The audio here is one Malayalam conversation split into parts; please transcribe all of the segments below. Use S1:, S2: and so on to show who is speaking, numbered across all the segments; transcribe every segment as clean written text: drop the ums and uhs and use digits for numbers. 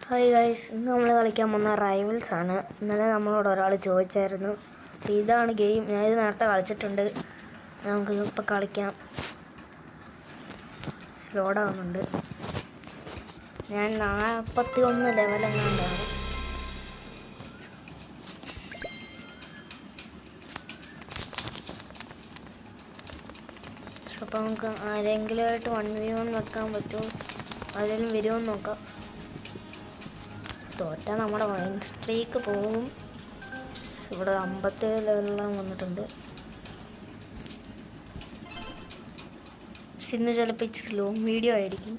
S1: ഹായ് ഗൈസ്, ഇന്ന് നമ്മൾ കളിക്കാൻ പോകുന്ന റൈവൽസ് ആണ്. ഇന്നലെ നമ്മളോട് ഒരാൾ ചോദിച്ചായിരുന്നു. ഇതാണ് ഗെയിം. ഞാനിത് നേരത്തെ കളിച്ചിട്ടുണ്ട്. നമുക്ക് ഇപ്പോൾ കളിക്കാം. സ്ലോഡ് ആവുന്നുണ്ട്. ഞാൻ 41 ലെവലെങ്ങാണ്ടാണ്. അപ്പോൾ നമുക്ക് ആരെങ്കിലുമായിട്ട് 1v1 വെക്കാൻ പറ്റുമോ, ആരെങ്കിലും വരുമോ എന്ന് നോക്കാം. തോറ്റാൽ നമ്മുടെ വൈൻ സ്ട്രീക്ക് പോകും. ഇവിടെ 57 ലെവലെല്ലാം വന്നിട്ടുണ്ട്. ഇന്ന് ചിലപ്പോൾ ഇച്ചിരി ലോങ് വീഡിയോ ആയിരിക്കും.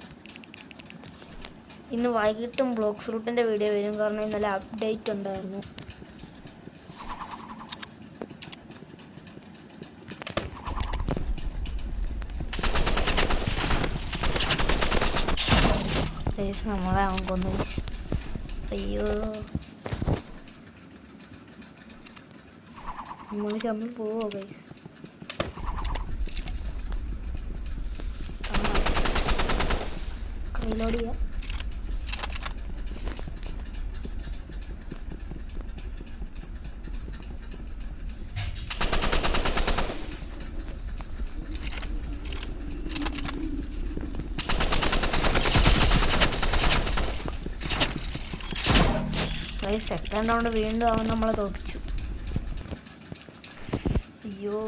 S1: ഇന്ന് വൈകിട്ടും ബ്ലോക്ക് ഫ്രൂട്ടിൻ്റെ വീഡിയോ വരും, കാരണം ഇന്നലെ അപ്ഡേറ്റ് ഉണ്ടായിരുന്നു. നമ്മളെ അവൻ കൊന്നു. അയ്യോ, നമ്മൾ ചമ്മിൽ പോവോ ഗൈസ്? റീലോഡ് ചെയ്യാം. സെക്കൻഡ് റൗണ്ട് വീണ്ടും അവൻ നമ്മളെ തോപ്പിച്ചു. അയ്യോ,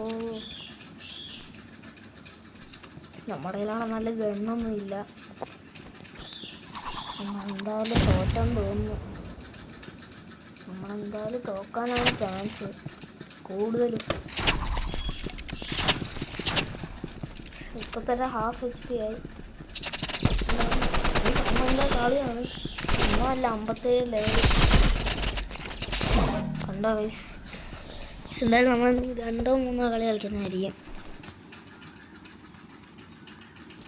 S1: നമ്മുടെ കയ്യിലാണ് നല്ല ഗണ്ണൊന്നുമില്ല. നമ്മളെന്തായാലും തോറ്റാൻ തോന്നുന്നു. നമ്മളെന്തായാലും തോക്കാനാണ് ചാൻസ് കൂടുതലും. ഇപ്പോൾ തന്നെ ഹാഫ് HP ആയി. നമ്മളുടെ കളിയാണ്. ഒന്നുമല്ല, 57 ലെവൽ. കണ്ടോ ഗൈസ്? എന്തായാലും നമ്മൾ 2-3 കളി കളിക്കുന്നതായിരിക്കും.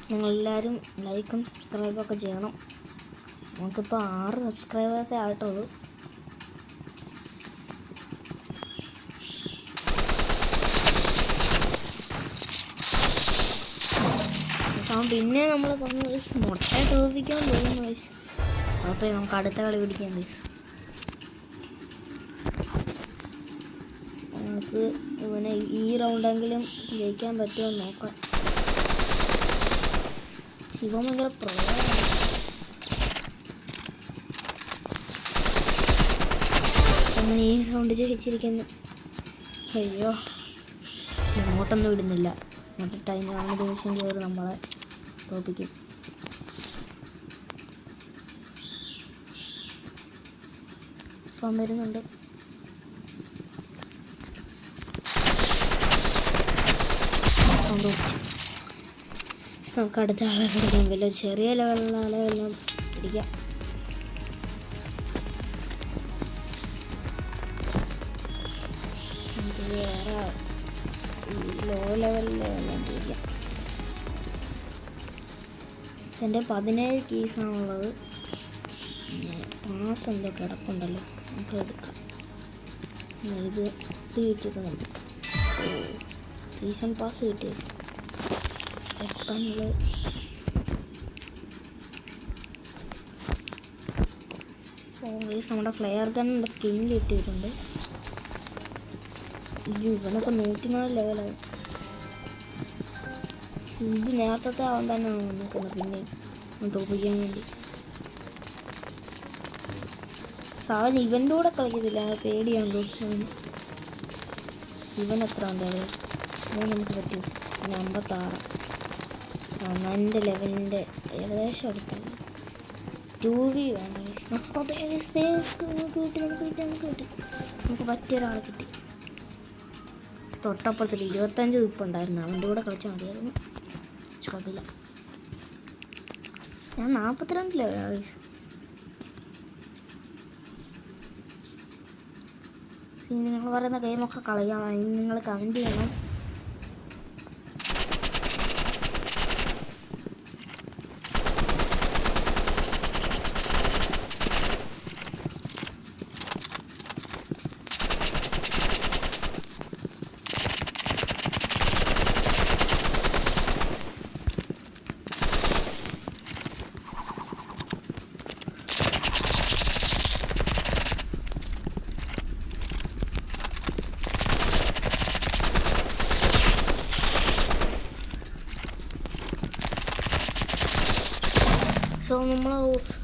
S1: നിങ്ങളെല്ലാവരും ലൈക്കും സബ്സ്ക്രൈബും ഒക്കെ ചെയ്യണം. നമുക്കിപ്പോൾ 6 സബ്സ്ക്രൈബേഴ്സേ ആയിട്ടുള്ളൂ. പിന്നെ നമ്മൾ പറഞ്ഞു ഗൈസ്, മുട്ട തോൽപ്പിക്കാൻ തോന്നുന്നു ഗൈസ്. അപ്പോൾ നമുക്ക് അടുത്ത കളി പിടിക്കാം ഗൈസ്. നമുക്ക് ഇവനെ ഈ റൗണ്ടെങ്കിലും ജയിക്കാൻ പറ്റുമോ നോക്കാം. ശിവൻ ഭയങ്കര അങ്ങനെ ഈ റൗണ്ട് ജയിച്ചിരിക്കുന്നു. അയ്യോ, ഇങ്ങോട്ടൊന്നും വിടുന്നില്ല. എന്നിട്ട് അതിന് ദേഷ്യം കയറി നമ്മളെ തോപ്പിക്കും. വരുന്നുണ്ട്. നമുക്ക് അടുത്ത ആളെ പിടിക്കാം. വല്ല ചെറിയ ലെവലുള്ള ആളെ വല്ലതും പിടിക്കാം. നമുക്ക് വേറെ ലോ ലെവലിൽ വല്ലതും പിടിക്കാം. എൻ്റെ 17 കീസാണുള്ളത്. പാസ് എന്തോ കിടപ്പുണ്ടല്ലോ, നമുക്ക് എടുക്കാം. ഇത് കിട്ടിയിട്ടുണ്ട്. സീസൺ പാസ് കിട്ടിയ വെപ്പണിൽ നമ്മുടെ ഫ്ലെയർ ഗണ്ണിൻ്റെ സ്കിൻ കിട്ടിയിട്ടുണ്ട്. അയ്യോ, ഇവനൊക്കെ 104 ലെവലാവും. ഇത് നേരത്തെ ആവാൻ തന്നെയാണ് നിൽക്കുന്നത്. പിന്നെ തോപ്പിക്കാൻ വേണ്ടി അവൻ ഇവൻ്റെ കൂടെ കളിക്കത്തില്ല, പേടിയാന്ന് തോന്നുന്നു. ശിവൻ എത്ര ഉണ്ട്? അത് നമുക്ക് പറ്റും. 56. എൻ്റെ ലെവലിൻ്റെ ഏകദേശം അടുത്താണ്. 2v വേണം. നമുക്ക് പറ്റിയ ഒരാളെ കിട്ടി. തൊട്ടപ്പുറത്തിൽ 25 ഉണ്ടായിരുന്നു. അവൻ്റെ കൂടെ കളിച്ചാൽ മതിയായിരുന്നു. കുഴപ്പമില്ല. ഞാൻ 42 ലെവലാണ്. നിങ്ങൾ പറയുന്ന ഗെയിമൊക്കെ കളിക്കാം. അതിന് നിങ്ങൾ കമൻറ്റ് ചെയ്യണം.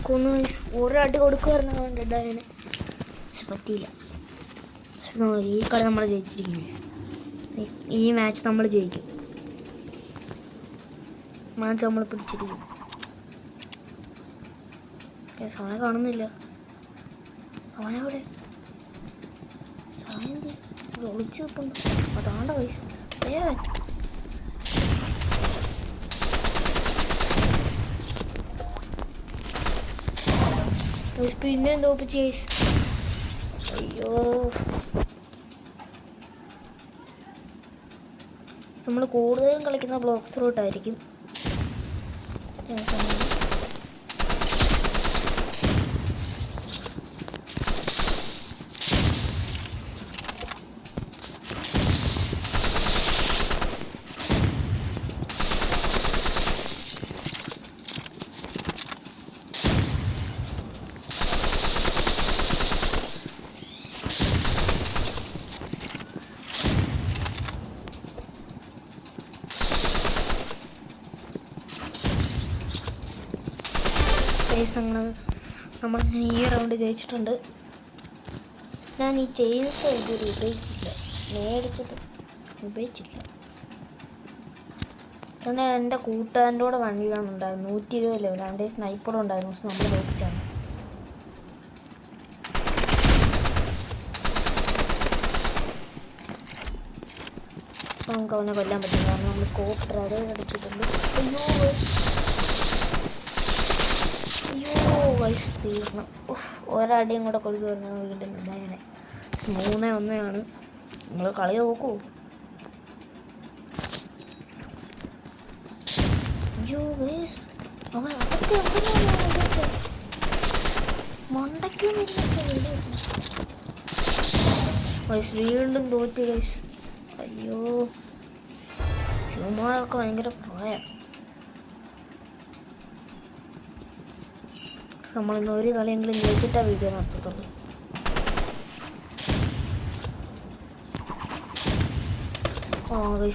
S1: കൊന്നു ഒരടി കൊടുക്കുമായിരുന്നു ഡെഡായന്. പക്ഷെ പറ്റിയില്ല. ഈ കളി നമ്മൾ ജയിച്ചിരിക്കും. ഈ മാച്ച് നമ്മൾ ജയിക്കും. മാച്ച് നമ്മൾ പിടിച്ചിരിക്കും. അവനെ കാണുന്നില്ല. അവനെവിടെ? സായന്തി ഒളിച്ചു വെപ്പുണ്ട്. അതാണ്ട പൈസ പിന്നെ തോപ്പിച്ച്. അയ്യോ, നമ്മൾ കൂടുതലും കളിക്കുന്ന ബ്ലോക്സ് റൂട്ടായിരിക്കും. നമ്മളിങ്ങനെ ഈ റൗണ്ട് ജയിച്ചിട്ടുണ്ട്. ഞാൻ ഈ ചെയിൻസ് ഇതുവരെ ഉപയോഗിച്ചില്ല, മേടിച്ചത് ഉപയോഗിച്ചില്ല. പിന്നെ എൻ്റെ കൂട്ടുകാരൻ്റെ കൂടെ വണ്ടികളുണ്ടായിരുന്നു 120 ലെവൽ. അവൻ്റെ സ്നൈപ്പറും ഉണ്ടായിരുന്നു. പക്ഷെ നമ്മൾ തോപ്പിച്ചാണ്. നമുക്ക് അവനെ കൊല്ലാൻ പറ്റില്ല, കാരണം നമ്മൾ കോപ്റ്റർ അത് അടിച്ചിട്ടുണ്ട്. വയസ്സ് തീരണം. ഒരടിയും കൂടെ കൊടുക്കുക വീണ്ടും ഇതായനെ. 3-1 നിങ്ങൾ കളി നോക്കൂ. അയ്യോ ഗൈസ്, അവൻ അതൊക്കെ മണ്ടയ്ക്ക് വയസ്സ് വീണ്ടും തോറ്റി ഗൈസ്. അയ്യോ, ശിവമാരൊക്കെ ഭയങ്കര പ്രായം. നമ്മളിന്ന് ഒരു കളിയെങ്കിലും ജയിച്ചിട്ടാ വീഡിയോ നടത്തത്തുള്ളൂ.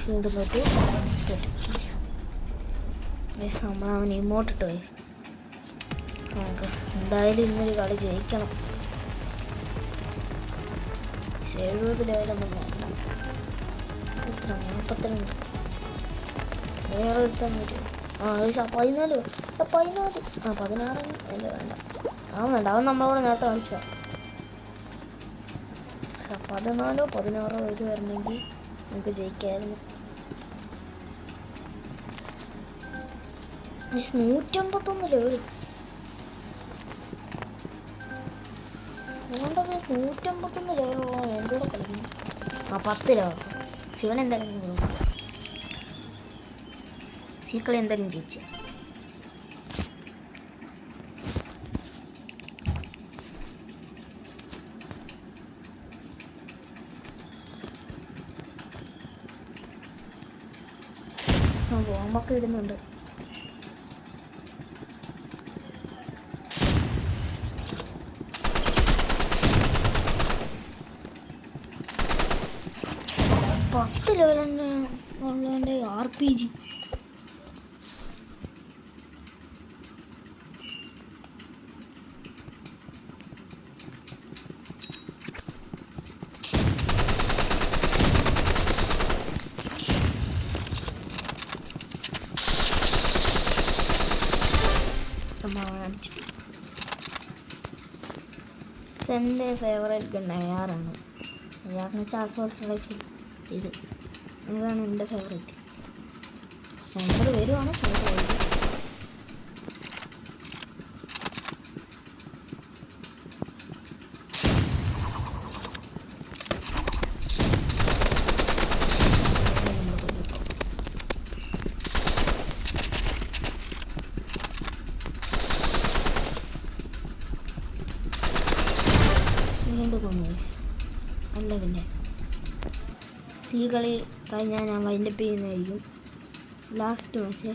S1: വീണ്ടും പറ്റൂ. നമ്മളവൻ ഇമോട്ടിട്ട് പോയി. നമുക്ക് എന്തായാലും ഇന്നൊരു കളി ജയിക്കണം. 70 ലെവലൊന്നും വേണ്ട. 42 വേറെ എടുത്താൽ പറ്റും. 14 16 അല്ല വേണ്ട. വേണ്ട, അവൻ നമ്മളോട് നേരത്തെ കളിച്ച 14-16 വരുമായിരുന്നെങ്കിൽ നമുക്ക് ജയിക്കായിരുന്നു. 151 ലെവൽ. 151 ലെവലുള്ള എൻ്റെ കൂടെ കളിക്കുന്നു. 10 ലെവൽ. ശിവൻ എന്തായാലും സീക്കളി എന്തായാലും ജയിച്ചു. ബോംബൊക്കെ ഇടുന്നുണ്ട്. പത്ത് ലെവലുള്ളതിൻ്റെ RPG. എൻ്റെ ഫേവറേറ്റ് ഗൺ AR ആണ്. AR എന്ന് വെച്ചാൽ അസോൾട്ട് റൈഫിൾ. ഇതാണ് എൻ്റെ ഫേവറേറ്റ്. സ്നൈപ്പർ വരുവാണ്. സ്നൈപ്പർ വരും. അല്ല പിന്നെ സി കളി കഴിഞ്ഞാൽ ഞാൻ വൈൻഡപ്പ് ചെയ്യുന്നതായിരിക്കും. ലാസ്റ്റ് മാച്ച്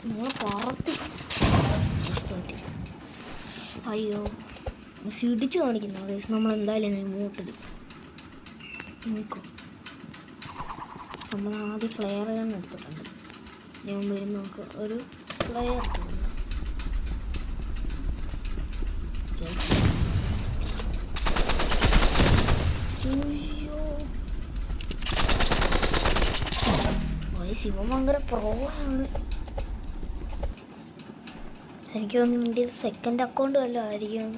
S1: നമ്മളെ പറത്തി. അയ്യോ, സിടിച്ച് കാണിക്കുന്നു. നമ്മളെന്തായാലും ഇങ്ങോട്ടിടും. നോക്കൂ, നമ്മൾ ആദ്യം ഫ്ലെയർ ഗൺ എടുത്തിട്ടുണ്ട്. ഞാൻ വരുമ്പോൾ നമുക്ക് ഒരു ഫ്ലെയർ ശിവൻ ഭയങ്കര പ്രോയാണ്. എനിക്ക് തോന്നുന്നു എൻ്റെ സെക്കൻഡ് അക്കൗണ്ട് വല്ലതും ആയിരിക്കും.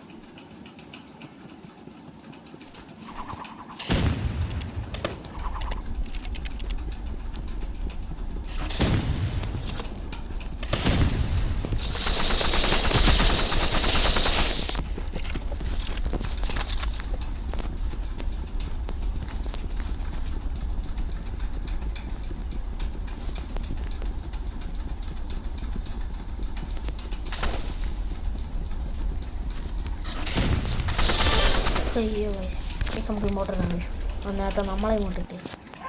S1: അയ്യോ വയസ്സ് നമുക്ക് ഇങ്ങോട്ട് ഇടാം. അന്നേരത്തെ നമ്മളെ ഇങ്ങോട്ടിട്ട്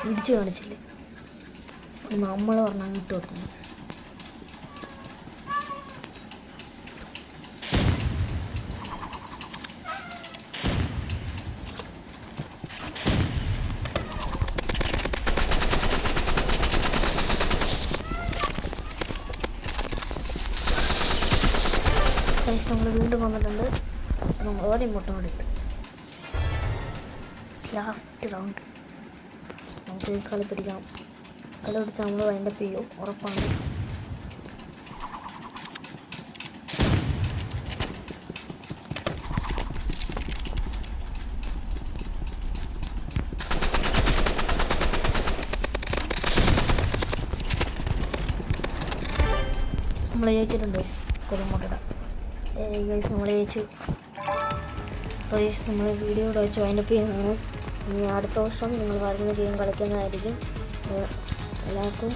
S1: ഇടിച്ച് കാണിച്ചില്ലേ, നമ്മൾ പറഞ്ഞാൽ ഇട്ട് കൊടുത്തു. നമ്മൾ വീണ്ടും വന്നിട്ടുണ്ട്. നമ്മൾ ഓരോ മുട്ട കൂടി ഇട്ട് ലാസ്റ്റ് റൗണ്ട് നമുക്ക് കളി പിടിക്കാം. കളി പിടിച്ചാൽ നമ്മൾ വൈൻഡപ്പ് ചെയ്യും, ഉറപ്പാണ്. നമ്മൾ ജയിച്ചിട്ടുണ്ട് കൊല്ലമുട്ട ഗൈസ്. നമ്മൾ ജയിച്ചു ഗൈസ്. നമ്മൾ വീഡിയോ ഇവിടെ വെച്ച് വൈൻഡപ്പ് ചെയ്യുന്നതാണ്. ഇനി അടുത്ത ദിവസം നിങ്ങൾ പറയുന്ന ഗെയിം കളിക്കുന്നതായിരിക്കും. എല്ലാവർക്കും